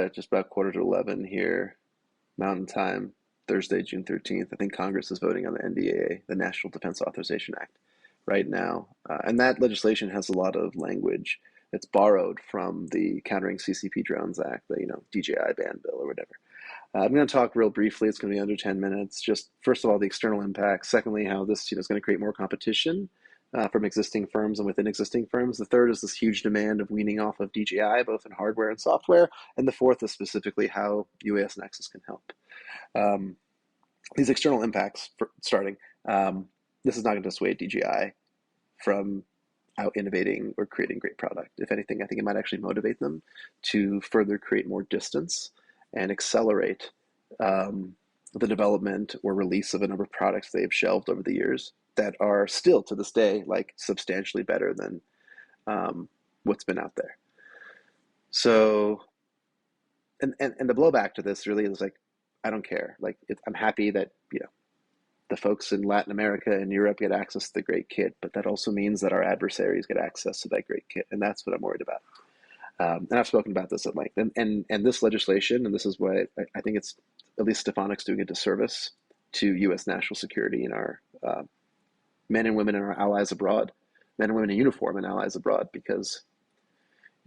just about quarter to 11 here, Mountain Time, Thursday, June 13th. I think Congress is voting on the NDAA, the National Defense Authorization Act, right now. And that legislation has a lot of language that's borrowed from the Countering CCP Drones Act, the DJI ban bill or whatever. I'm going to talk real briefly. It's going to be under 10 minutes. Just first of all, the external impacts. Secondly, how this is going to create more competition from existing firms and within existing firms. The third is this huge demand of weaning off of DJI, both in hardware and software. And the fourth is specifically how UAS Nexus can help. These external impacts, for starting, this is not going to dissuade DJI from out innovating or creating great product. If anything, I think it might actually motivate them to further create more distance and accelerate the development or release of a number of products they've shelved over the years that are still to this day like substantially better than what's been out there. So, and the blowback to this really is like, I don't care. Like, I'm happy that the folks in Latin America and Europe get access to the great kit, but that also means that our adversaries get access to that great kit, and that's what I'm worried about. And I've spoken about this at length. And this legislation, and this is why I think it's at least Stefanik's doing a disservice to U.S. national security and our men and women and our allies abroad, men and women in uniform and allies abroad, because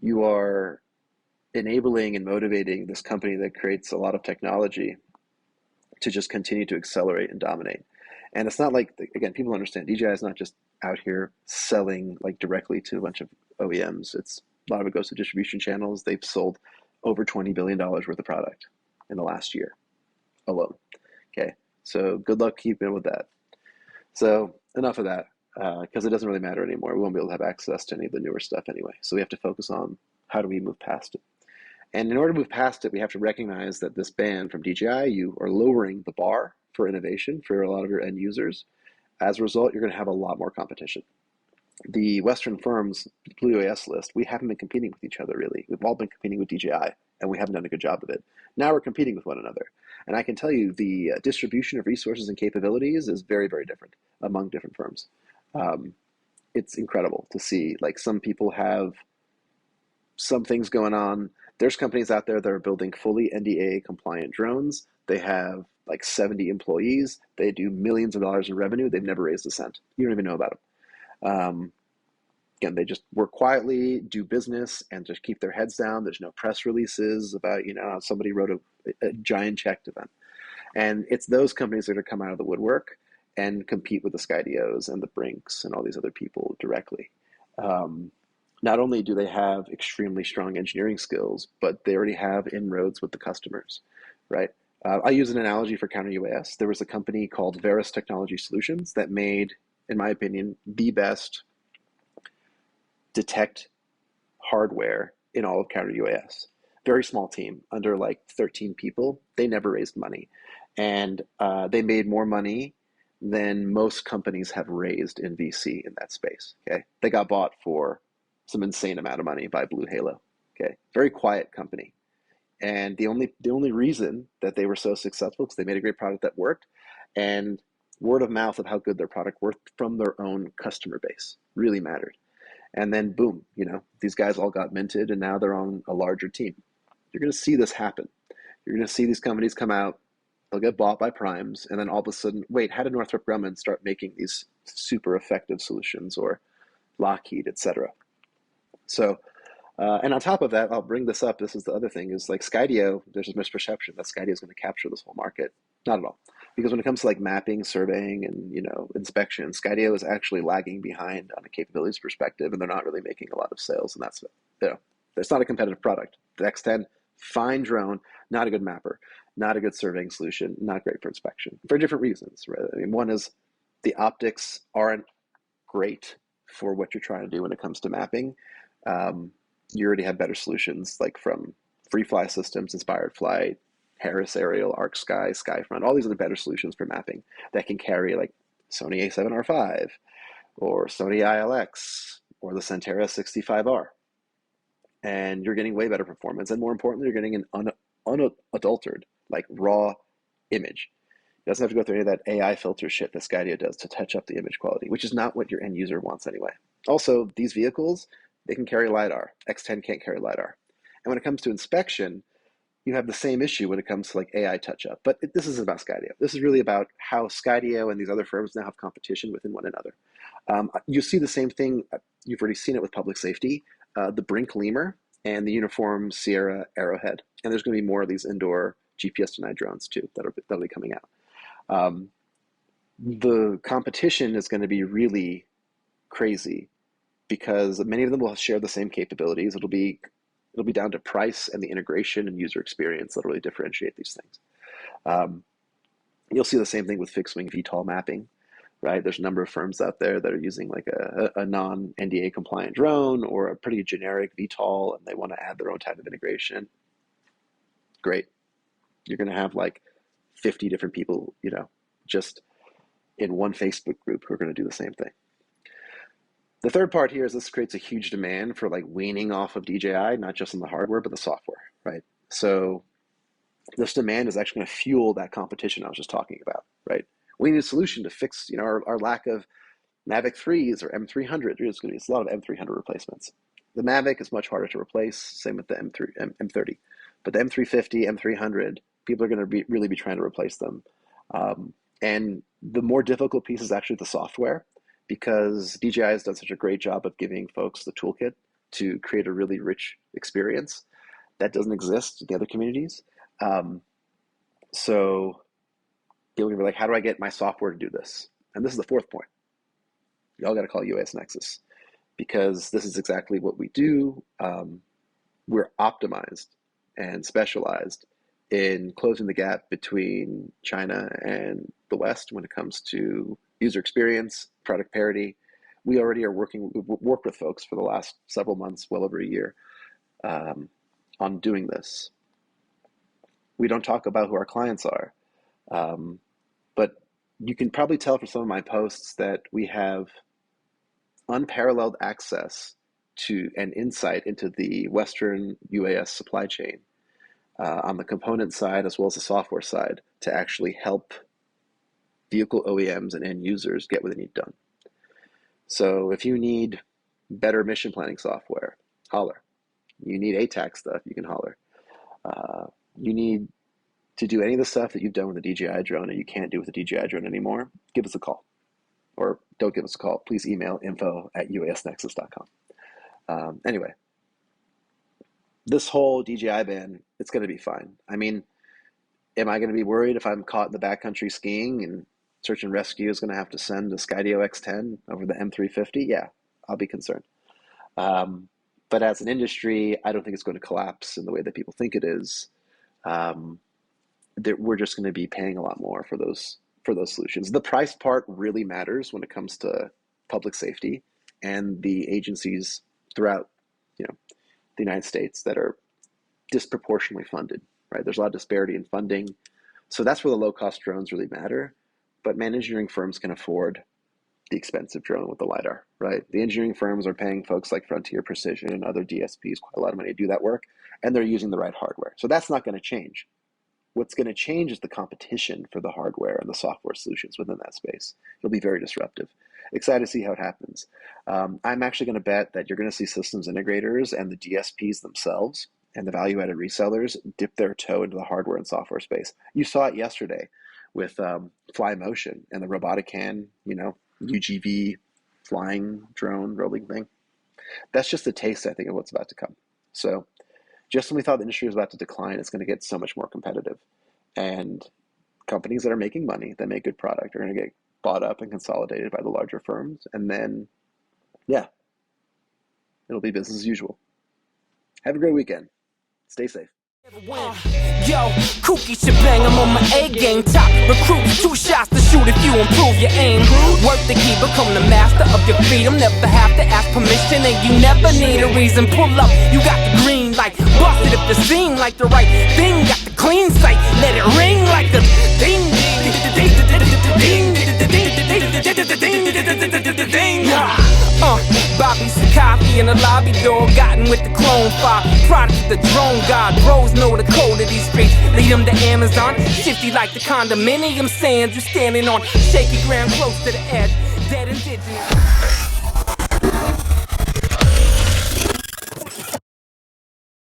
you are enabling and motivating this company that creates a lot of technology to just continue to accelerate and dominate. And it's not like, again, people understand DJI is not just out here selling like directly to a bunch of OEMs. A lot of it goes to distribution channels. They've sold over $20 billion worth of product in the last year alone. Okay, so good luck keeping with that. So enough of that, because it doesn't really matter anymore. We won't be able to have access to any of the newer stuff anyway. So we have to focus on how do we move past it. And in order to move past it, we have to recognize that this ban from DJI, you are lowering the bar for innovation for a lot of your end users. As a result, you're going to have a lot more competition. The Western firms, Blue UAS list, we haven't been competing with each other really. We've all been competing with DJI, and we haven't done a good job of it. Now we're competing with one another. And I can tell you the distribution of resources and capabilities is very, very different among different firms. It's incredible to see, like, some people have some things going on. There's companies out there that are building fully NDAA compliant drones. They have like 70 employees. They do millions of dollars in revenue. They've never raised a cent. You don't even know about them. Again, they just work quietly, do business, and just keep their heads down. There's no press releases about, somebody wrote a giant check to them. And it's those companies that are going to come out of the woodwork and compete with the Skydios and the Brinks and all these other people directly. Not only do they have extremely strong engineering skills, but they already have inroads with the customers, right? I use an analogy for counter UAS. There was a company called Veris Technology Solutions that made, in my opinion, the best detect hardware in all of counter UAS. Very small team, under like 13 people. They never raised money. And they made more money than most companies have raised in VC in that space, okay? They got bought for some insane amount of money by Blue Halo. Okay, very quiet company, and the only reason that they were so successful because they made a great product that worked, and word of mouth of how good their product worked from their own customer base really mattered. And then boom, these guys all got minted, and now they're on a larger team. You're going to see this happen. You're going to see these companies come out. They'll get bought by primes, and then all of a sudden, wait, how did Northrop Grumman start making these super effective solutions, or Lockheed, etc.? So, and on top of that, I'll bring this up. This is the other thing is like Skydio, there's a misperception that Skydio is going to capture this whole market. Not at all. Because when it comes to like mapping, surveying, and, inspection, Skydio is actually lagging behind on a capabilities perspective, and they're not really making a lot of sales. And that's, it's not a competitive product. The X10, fine drone, not a good mapper, not a good surveying solution, not great for inspection for different reasons, right? I mean, one is the optics aren't great for what you're trying to do when it comes to mapping. You already have better solutions like from Free Fly Systems, Inspired Flight, Harris Aerial, Arc Sky, Skyfront, all these other better solutions for mapping that can carry like Sony A7R5 or Sony ILX or the Centera 65R. And you're getting way better performance. And more importantly, you're getting an unadulterated, like raw image. It doesn't have to go through any of that AI filter shit that Skydio does to touch up the image quality, which is not what your end user wants anyway. Also, these vehicles, they can carry LiDAR. X10 can't carry LiDAR. And when it comes to inspection, you have the same issue when it comes to like AI touch-up. But this isn't about Skydio. This is really about how Skydio and these other firms now have competition within one another. You see the same thing. You've already seen it with public safety, the Brink Lemur and the Uniform Sierra Arrowhead. And there's going to be more of these indoor GPS-denied drones too that'll be coming out. The competition is going to be really crazy because many of them will share the same capabilities. It'll be down to price and the integration and user experience that'll really differentiate these things. You'll see the same thing with fixed wing VTOL mapping, right? There's a number of firms out there that are using like a non-NDA compliant drone or a pretty generic VTOL, and they want to add their own type of integration. Great. You're going to have like 50 different people, just in one Facebook group who are going to do the same thing. The third part here is this creates a huge demand for like weaning off of DJI, not just on the hardware, but the software, right? So this demand is actually going to fuel that competition I was just talking about, right? We need a solution to fix, our lack of Mavic 3s or M300. There's going to be a lot of M300 replacements. The Mavic is much harder to replace, same with the M30. But the M350, M300, people are going to really be trying to replace them. And the more difficult piece is actually the software, because DJI has done such a great job of giving folks the toolkit to create a really rich experience that doesn't exist in the other communities. So people can be like, how do I get my software to do this? And this is the fourth point. Y'all got to call UAS Nexus, because this is exactly what we do. We're optimized and specialized in closing the gap between China and the West when it comes to user experience, product parity. We already are worked with folks for the last several months, well over a year, on doing this. We don't talk about who our clients are, but you can probably tell from some of my posts that we have unparalleled access to and insight into the Western UAS supply chain on the component side as well as the software side to actually help vehicle OEMs and end users get what they need done. So if you need better mission planning software, holler. You need ATAC stuff, you can holler. You need to do any of the stuff that you've done with the DJI drone and you can't do with the DJI drone anymore, give us a call. Or don't give us a call. Please email info@uasnexus.com. Anyway, this whole DJI ban, it's going to be fine. I mean, am I going to be worried if I'm caught in the backcountry skiing and search and rescue is going to have to send a Skydio X10 over the M350? Yeah, I'll be concerned. But as an industry, I don't think it's going to collapse in the way that people think it is. We're just going to be paying a lot more for those solutions. The price part really matters when it comes to public safety and the agencies throughout, the United States that are disproportionately funded, right? There's a lot of disparity in funding. So that's where the low-cost drones really matter. But engineering firms can afford the expensive drone with the LiDAR, right? The engineering firms are paying folks like Frontier Precision and other DSPs quite a lot of money to do that work, and they're using the right hardware. So that's not going to change. What's going to change is the competition for the hardware and the software solutions within that space. It'll be very disruptive. Excited to see how it happens. I'm actually going to bet that you're going to see systems integrators and the DSPs themselves and the value-added resellers dip their toe into the hardware and software space. You saw it yesterday with Fly Motion and the robotic hand, UGV flying drone rolling thing. That's just a taste, I think, of what's about to come. So just when we thought the industry was about to decline, it's going to get so much more competitive. And companies that are making money, that make good product, are going to get bought up and consolidated by the larger firms. And then, yeah, it'll be business as usual. Have a great weekend. Stay safe. Yo, kooky shebang, I'm on my A game. Top recruits, 2 shots to shoot if you improve your aim. Work the key, become the master of your freedom. Never have to ask permission, and you never need a reason. Pull up, you got the green light. Bust it if it seem like the right thing. Got the clean sight, let it ring like a ding. Bobby Sakafi in the lobby door, gotten with the clone fire. Product of the drone god, bros know the code of these streets. Lead them to Amazon, shifty like the condominium sands. You standing on shaky ground close to the edge, dead indigenous.